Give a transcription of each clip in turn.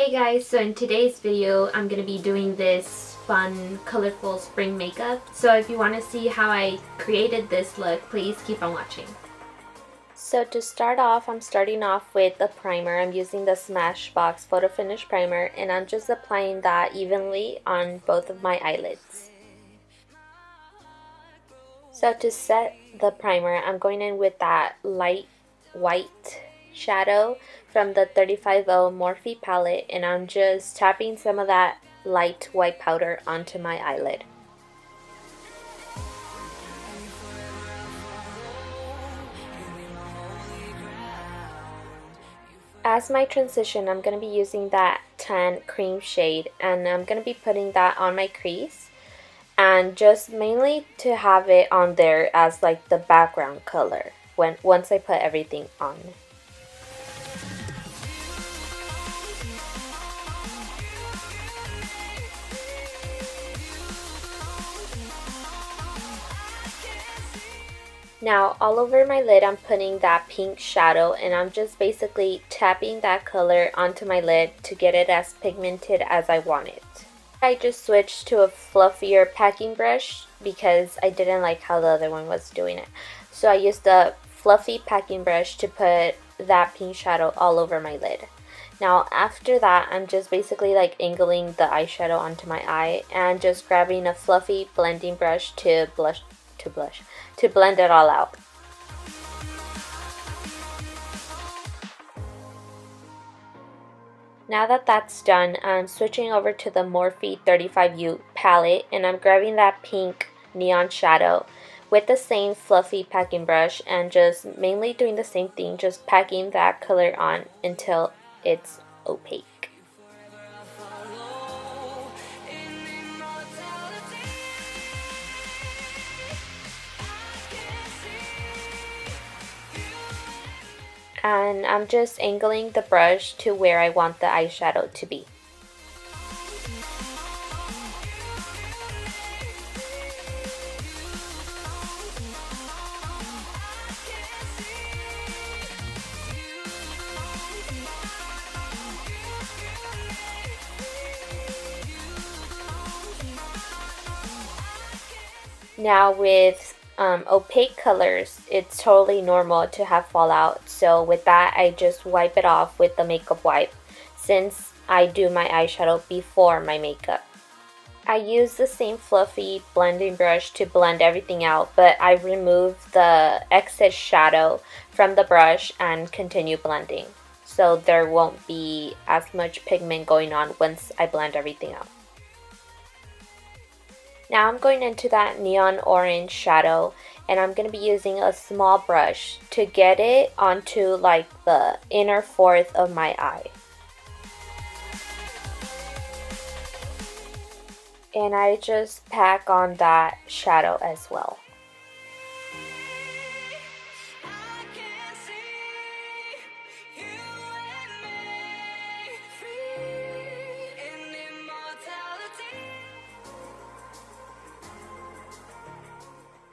Hey guys, so in today's video I'm going to be doing this fun colorful spring makeup. So if you want to see how I created this look, please keep on watching. So to start off, I'm starting off with a primer. I'm using the Smashbox Photo Finish Primer and I'm just applying that evenly on both of my eyelids. So to set the primer, I'm going in with that light white shadow from the 35 Morphe palette, and I'm just tapping some of that light white powder onto my eyelid. As my transition, I'm going to be using that tan cream shade, and I'm going to be putting that on my crease, and just mainly to have it on there as like the background color once I put everything on. Now all over my lid I'm putting that pink shadow, and I'm just basically tapping that color onto my lid to get it as pigmented as I want it. I just switched to a fluffier packing brush because I didn't like how the other one was doing it. So I used the fluffy packing brush to put that pink shadow all over my lid. Now after that, I'm just basically like angling the eyeshadow onto my eye and just grabbing a fluffy blending brush to blend it all out. Now that that's done, I'm switching over to the Morphe 35U palette, and I'm grabbing that pink neon shadow with the same fluffy packing brush and just mainly doing the same thing, just packing that color on until it's opaque. And I'm just angling the brush to where I want the eyeshadow to be. Now with opaque colors, it's totally normal to have fallout, so with that I just wipe it off with the makeup wipe since I do my eyeshadow before my makeup. I use the same fluffy blending brush to blend everything out, but I remove the excess shadow from the brush and continue blending, so there won't be as much pigment going on once I blend everything out. Now I'm going into that neon orange shadow, and I'm going to be using a small brush to get it onto like the inner fourth of my eye. And I just pack on that shadow as well.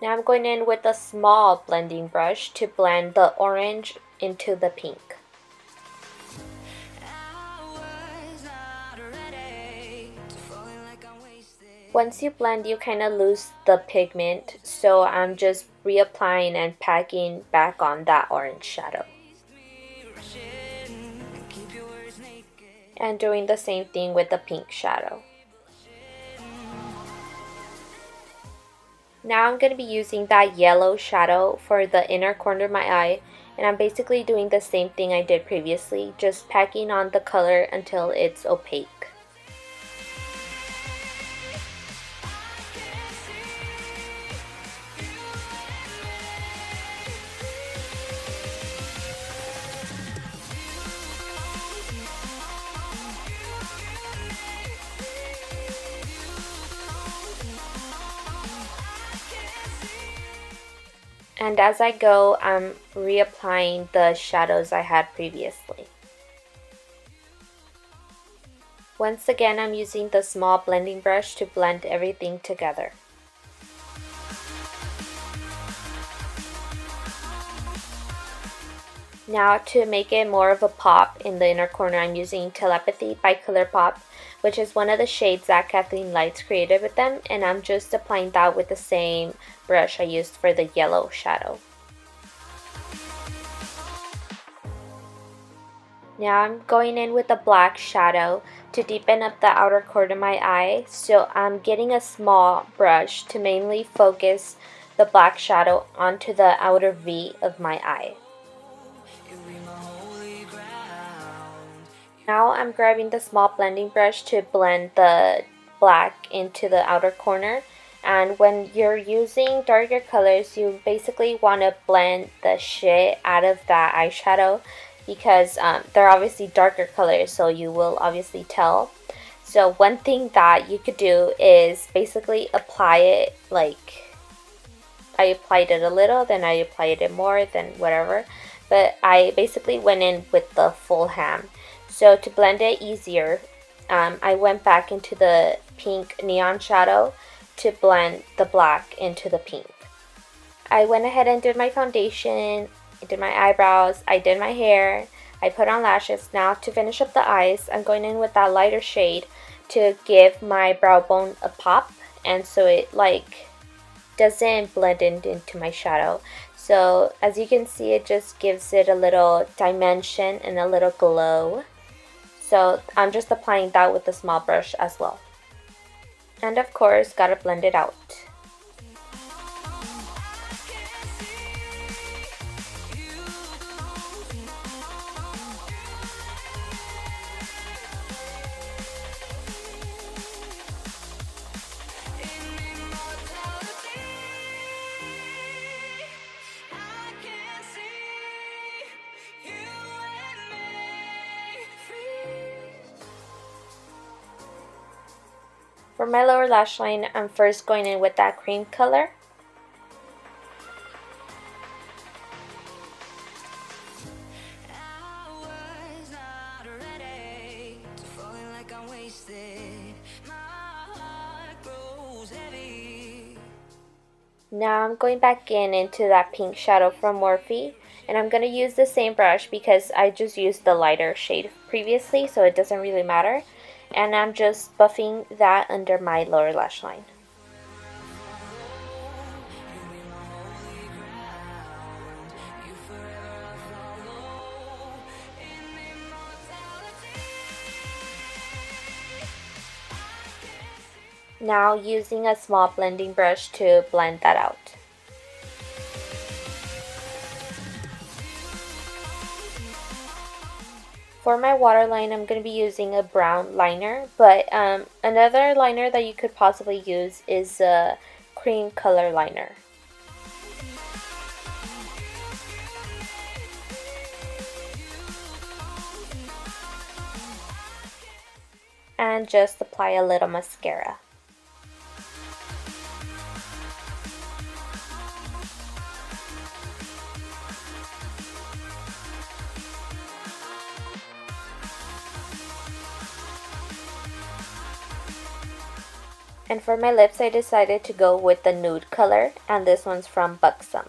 Now I'm going in with a small blending brush to blend the orange into the pink. Once you blend, you kind of lose the pigment, so I'm just reapplying and packing back on that orange shadow. And doing the same thing with the pink shadow. Now I'm going to be using that yellow shadow for the inner corner of my eye, and I'm basically doing the same thing I did previously, just packing on the color until it's opaque. And as I go, I'm reapplying the shadows I had previously. Once again, I'm using the small blending brush to blend everything together. Now to make it more of a pop in the inner corner, I'm using Telepathy by ColourPop, which is one of the shades that Kathleen Lights created with them, and I'm just applying that with the same brush I used for the yellow shadow. Now I'm going in with a black shadow to deepen up the outer corner of my eye, so I'm getting a small brush to mainly focus the black shadow onto the outer V of my eye. Now I'm grabbing the small blending brush to blend the black into the outer corner. And when you're using darker colors, you basically want to blend the shit out of that eyeshadow because they're obviously darker colors, so you will obviously tell. So one thing that you could do is basically apply it, like I applied it a little, then I applied it more, then whatever. But I basically went in with the full hand. So to blend it easier, I went back into the pink neon shadow to blend the black into the pink. I went ahead and did my foundation, I did my eyebrows, I did my hair, I put on lashes. Now to finish up the eyes, I'm going in with that lighter shade to give my brow bone a pop, and so it like doesn't blend into my shadow. So as you can see, it just gives it a little dimension and a little glow. So I'm just applying that with a small brush as well. And of course, gotta blend it out. For my lower lash line, I'm first going in with that cream color. Now I'm going back into that pink shadow from Morphe, and I'm going to use the same brush because I just used the lighter shade previously, so it doesn't really matter. And I'm just buffing that under my lower lash line. Now using a small blending brush to blend that out. For my waterline, I'm going to be using a brown liner, but another liner that you could possibly use is a cream color liner. And just apply a little mascara. And for my lips, I decided to go with the nude color, and this one's from Buxom.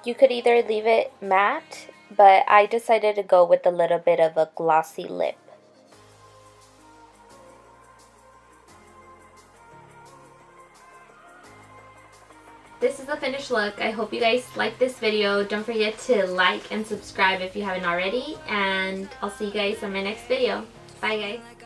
You could either leave it matte, but I decided to go with a little bit of a glossy lip. This is the finished look. I hope you guys liked this video. Don't forget to like and subscribe if you haven't already, and I'll see you guys on my next video. Bye guys.